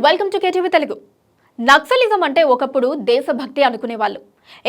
Welcome to KTV Telugu. Naxalism అంటే ఒకప్పుడు దేశభక్తి అనుకునేవాళ్ళు.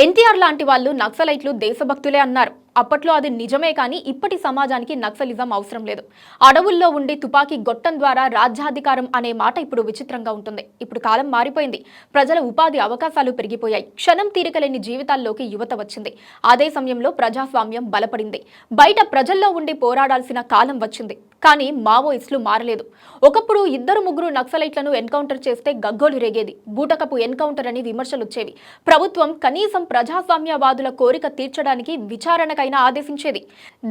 ఎన్టీఆర్ లాంటి వాళ్ళు నక్సలైట్లు దేశభక్తులే అన్నారు. అప్పట్లో అది నిజమే, కానీ ఇప్పటి సమాజానికి నక్సలిజం అవసరం లేదు. అడవుల్లో ఉండి తుపాకీ గొట్టం ద్వారా రాజ్యాధికారం అనే మాట ఇప్పుడు విచిత్రంగా ఉంటుంది. ఇప్పుడు కాలం మారిపోయింది. ప్రజల ఉపాధి అవకాశాలు పెరిగిపోయాయి. క్షణం తీరికలేని జీవితాల్లోకి యువత వచ్చింది. అదే సమయంలో ప్రజాస్వామ్యం బలపడింది. బయట ప్రజల్లో ఉండి పోరాడాల్సిన కాలం వచ్చింది. కానీ మావోయిస్టులు మారలేదు. ఒకప్పుడు 2-3 నక్సలైట్లను ఎన్కౌంటర్ చేస్తే గగ్గోలు రేగేది. బూటకపు ఎన్కౌంటర్ అని విమర్శలు వచ్చేవి. ప్రభుత్వం కనీసం ప్రజాస్వామ్యవాదుల కోరిక తీర్చడానికి విచారణకైనా ఆదేశించేది.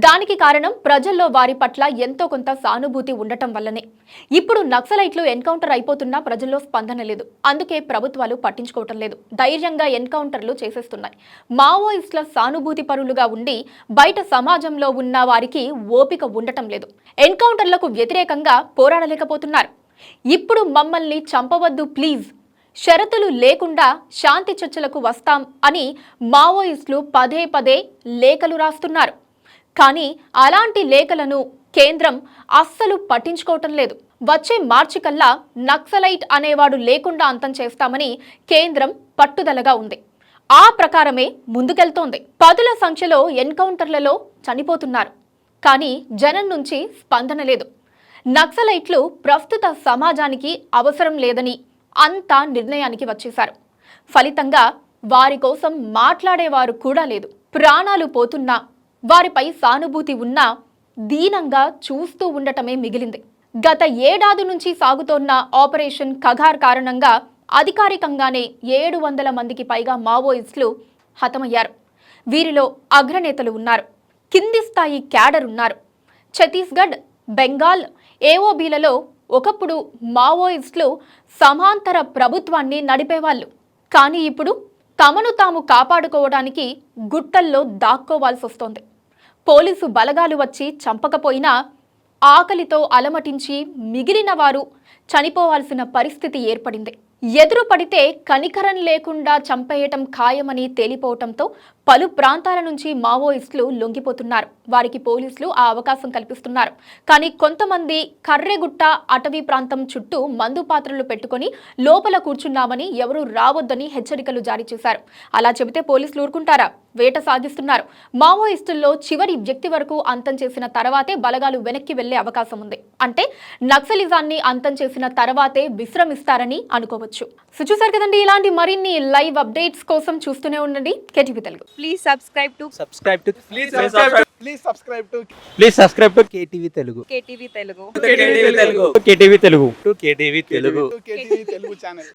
దానికి కారణం ప్రజల్లో వారి పట్ల ఎంతో కొంత సానుభూతి ఉండటం వల్లనే. ఇప్పుడు నక్సలైట్లు ఎన్కౌంటర్ అయిపోతున్నా ప్రజల్లో స్పందన లేదు. అందుకే ప్రభుత్వాలు పట్టించుకోవటం లేదు. ధైర్యంగా ఎన్కౌంటర్లు చేసేస్తున్నాయి. మావోయిస్టుల సానుభూతి పరులుగా ఉండి బయట సమాజంలో ఉన్న వారికి ఓపిక ఉండటం లేదు. ఎన్కౌంటర్లకు వ్యతిరేకంగా పోరాడలేకపోతున్నారు. ఇప్పుడు మమ్మల్ని చంపవద్దు ప్లీజ్, షరతులు లేకుండా శాంతి చర్చలకు వస్తాం అని మావోయిస్టులు పదే పదే లేఖలు రాస్తున్నారు. కానీ అలాంటి లేఖలను కేంద్రం అస్సలు పట్టించుకోవటం లేదు. వచ్చే మార్చి కల్లా నక్సలైట్ అనేవాడు లేకుండా అంతం చేస్తామని కేంద్రం పట్టుదలగా ఉంది. ఆ ప్రకారమే ముందుకెళ్తోంది. పదుల సంఖ్యలో ఎన్కౌంటర్లలో చనిపోతున్నారు. కానీ జనం నుంచి స్పందన లేదు. నక్సలైట్లు ప్రస్తుత సమాజానికి అవసరం లేదని అంతా నిర్ణయానికి వచ్చేశారు. ఫలితంగా వారి కోసం మాట్లాడేవారు కూడా లేదు. ప్రాణాలు పోతున్నా, వారిపై సానుభూతి ఉన్నా దీనంగా చూస్తూ ఉండటమే మిగిలింది. గత ఏడాది నుంచి సాగుతోన్న ఆపరేషన్ కగార్ కారణంగా అధికారికంగానే 700 మందికి పైగా మావోయిస్టులు హతమయ్యారు. వీరిలో అగ్రనేతలు ఉన్నారు, కింది స్థాయి క్యాడర్ ఉన్నారు. ఛత్తీస్గఢ్, బెంగాల్, ఏఓబీలలో ఒకప్పుడు మావోయిస్టులు సమాంతర ప్రభుత్వాన్ని నడిపేవాళ్ళు. కానీ ఇప్పుడు తమను తాము కాపాడుకోవడానికి గుట్టల్లో దాక్కోవాల్సి వస్తోంది. పోలీసు బలగాలు వచ్చి చంపకపోయినా ఆకలితో అలమటించి మిగిలిన వారు చనిపోవాల్సిన పరిస్థితి ఏర్పడింది. ఎదురు పడితే కనికరం లేకుండా చంపేయటం ఖాయమని తేలిపోవటంతో పలు ప్రాంతాల నుంచి మావోయిస్టులు లొంగిపోతున్నారు. వారికి పోలీసులు ఆ అవకాశం కల్పిస్తున్నారు. కానీ కొంతమంది కర్రెగుట్ట అటవీ ప్రాంతం చుట్టూ మందు పాత్రలు పెట్టుకొని లోపల కూర్చున్నామని, ఎవరూ రావద్దని హెచ్చరికలు జారీ చేశారు. అలా చెబితే పోలీసులు ఊరుకుంటారా? వేట సాగిస్తున్నారు. మావోయిస్టుల్లో చివరి వ్యక్తి వరకు అంతం చేసిన తర్వాతే బలగాలు వెనక్కి వెళ్లే అవకాశం ఉంది. అంటే నక్సలిజాన్ని అంతం చేసిన తర్వాతే విశ్రమిస్తారని అనుకోవచ్చు. సో చూసారు కదండి, ఇలాంటి మరిన్ని లైవ్ అప్డేట్స్ కోసం చూస్తూనే ఉండండి KTV Telugu. Please subscribe to KTV Telugu. KTV Telugu. KTV Telugu. KTV Telugu channel.